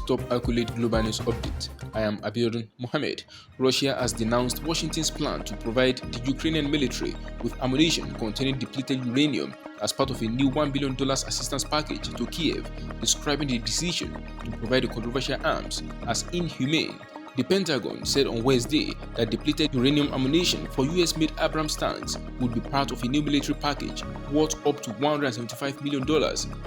Top Accurate Global News Update. I am Abiodun Mohammed. Russia has denounced Washington's plan to provide the Ukrainian military with ammunition containing depleted uranium as part of a new $1 billion assistance package to Kiev, describing the decision to provide the controversial arms as inhumane. The Pentagon said on Wednesday that depleted uranium ammunition for US-made Abrams tanks would be part of a new military package worth up to $175 million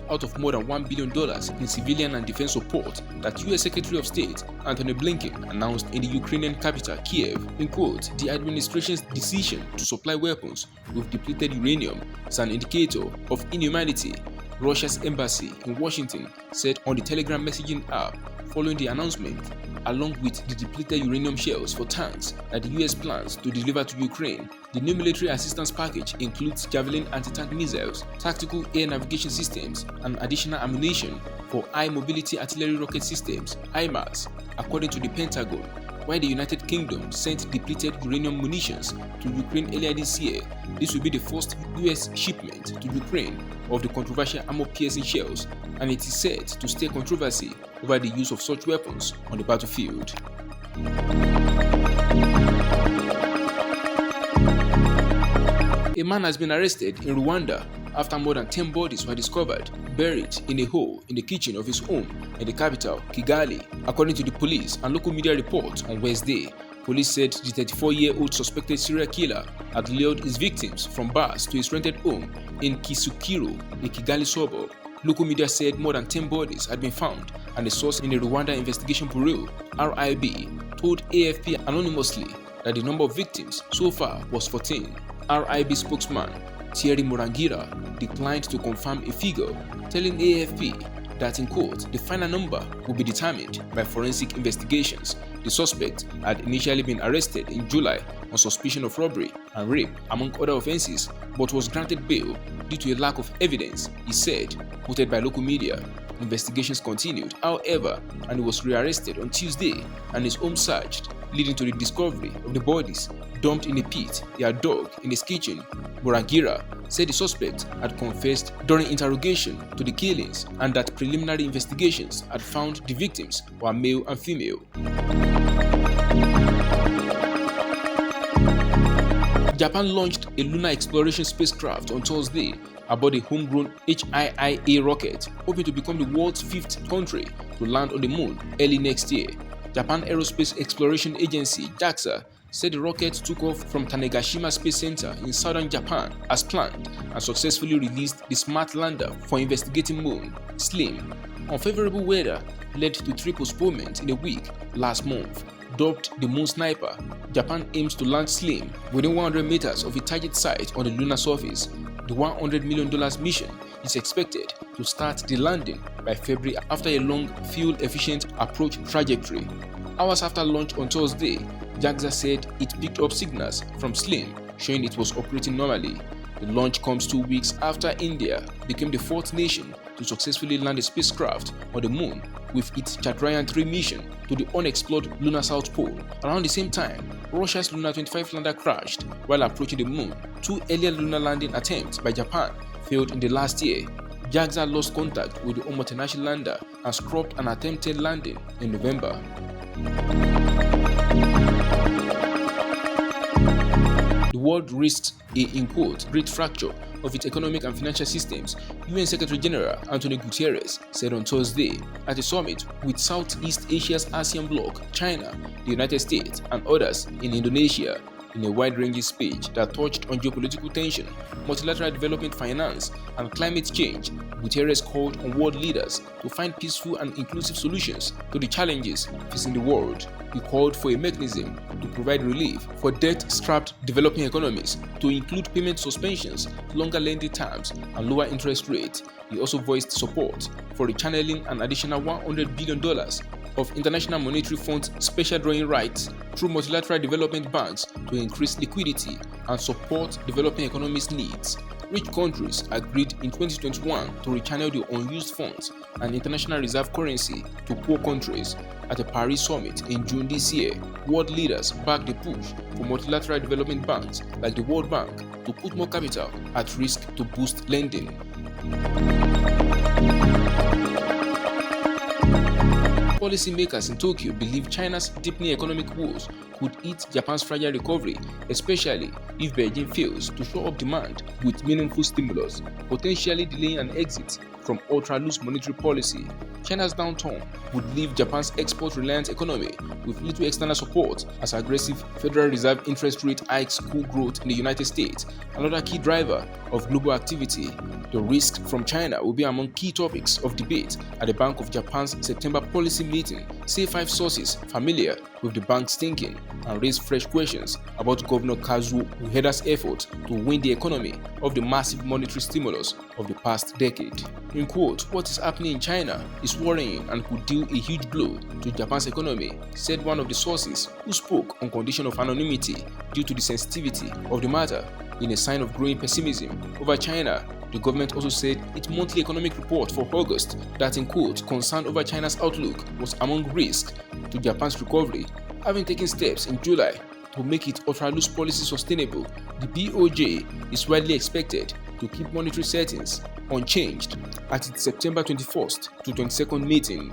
out of more than $1 billion in civilian and defense support that US Secretary of State Antony Blinken announced in the Ukrainian capital Kiev. In quote, the administration's decision to supply weapons with depleted uranium is an indicator of inhumanity, Russia's embassy in Washington said on the Telegram messaging app following the announcement. Along with the depleted uranium shells for tanks that the US plans to deliver to Ukraine, the new military assistance package includes Javelin anti-tank missiles, tactical air navigation systems, and additional ammunition for high-mobility artillery rocket systems (HIMARS), according to the Pentagon. While the United Kingdom sent depleted uranium munitions to Ukraine earlier this year, this will be the first US shipment to Ukraine of the controversial armor-piercing shells, and it is said to stir controversy over the use of such weapons on the battlefield. A man has been arrested in Rwanda after more than 10 bodies were discovered buried in a hole in the kitchen of his home in the capital, Kigali, according to the police and local media reports on Wednesday. Police said the 34-year-old suspected serial killer had lured his victims from bars to his rented home in Kicukiro, a Kigali suburb. Local media said more than 10 bodies had been found, and a source in the Rwanda Investigation Bureau (RIB) told AFP anonymously that the number of victims so far was 14. RIB spokesman Thierry Murangira declined to confirm a figure, telling AFP that, in quote, the final number will be determined by forensic investigations. The suspect had initially been arrested in July on suspicion of robbery and rape, among other offenses, but was granted bail due to a lack of evidence, he said, quoted by local media. Investigations continued, however, and he was rearrested on Tuesday and his home searched, leading to the discovery of the bodies dumped in a pit he had dug in his kitchen. Murangira said the suspect had confessed during interrogation to the killings and that preliminary investigations had found the victims were male and female. Japan launched a lunar exploration spacecraft on Thursday aboard a homegrown HIIA rocket, hoping to become the world's 5th country to land on the moon early next year. Japan Aerospace Exploration Agency (JAXA) said the rocket took off from Tanegashima Space Center in southern Japan as planned and successfully released the Smart Lander for investigating Moon (SLIM). Unfavorable weather led to 3 postponements in a week last month. Dubbed the Moon Sniper, Japan aims to launch SLIM within 100 meters of a target site on the lunar surface. The $100 million mission is expected to start the landing by February after a long, fuel-efficient approach trajectory. Hours after launch on Thursday, JAXA said it picked up signals from SLIM showing it was operating normally. The launch comes 2 weeks after India became the 4th nation to successfully land a spacecraft on the moon with its Chandrayaan-3 mission to the unexplored lunar South Pole. Around the same time, Russia's Luna 25 lander crashed while approaching the moon. 2 earlier lunar landing attempts by Japan failed in the last year. JAXA lost contact with the Omotenashi lander and scrubbed an attempted landing in November. The world risks a, in quote, great fracture of its economic and financial systems, UN Secretary General Antonio Guterres said on Thursday at a summit with Southeast Asia's ASEAN bloc, China, the United States, and others in Indonesia. In a wide-ranging speech that touched on geopolitical tension, multilateral development finance, and climate change, Guterres called on world leaders to find peaceful and inclusive solutions to the challenges facing the world. He called for a mechanism to provide relief for debt-strapped developing economies, to include payment suspensions, longer lending terms, and lower interest rates. He also voiced support for rechanneling an additional $100 billion of International Monetary Fund's special drawing rights through multilateral development banks to increase liquidity and support developing economies' needs. Rich countries agreed in 2021 to rechannel the unused funds and international reserve currency to poor countries. At a Paris summit in June this year, world leaders backed the push for multilateral development banks like the World Bank to put more capital at risk to boost lending. policymakers in Tokyo believe China's deepening economic woes could eat Japan's fragile recovery, especially if Beijing fails to shore up demand with meaningful stimulus, potentially delaying an exit from ultra-loose monetary policy. China's downturn would leave Japan's export-reliant economy with little external support as aggressive Federal Reserve interest rate hikes cool growth in the United States, another key driver of global activity. The risk from China will be among key topics of debate at the Bank of Japan's September policy meeting, say 5 sources familiar with the bank's thinking, and raise fresh questions about Governor Kazuo Ueda's effort to win the economy of the massive monetary stimulus of the past decade. In quote, "What is happening in China is worrying and could deal a huge blow to Japan's economy," said one of the sources who spoke on condition of anonymity due to the sensitivity of the matter. In a sign of growing pessimism over China, the government also said its monthly economic report for August that, in quote, "concern over China's outlook was among risk to Japan's recovery, having taken steps in July to make its ultra-loose policy sustainable. The BOJ is widely expected to keep monetary settings unchanged at its September 21st to 22nd meeting."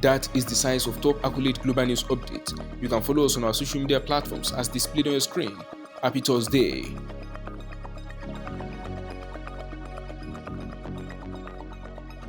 That is the size of top accolade global news update. You can follow us on our social media platforms as displayed on your screen. Happy Thursday.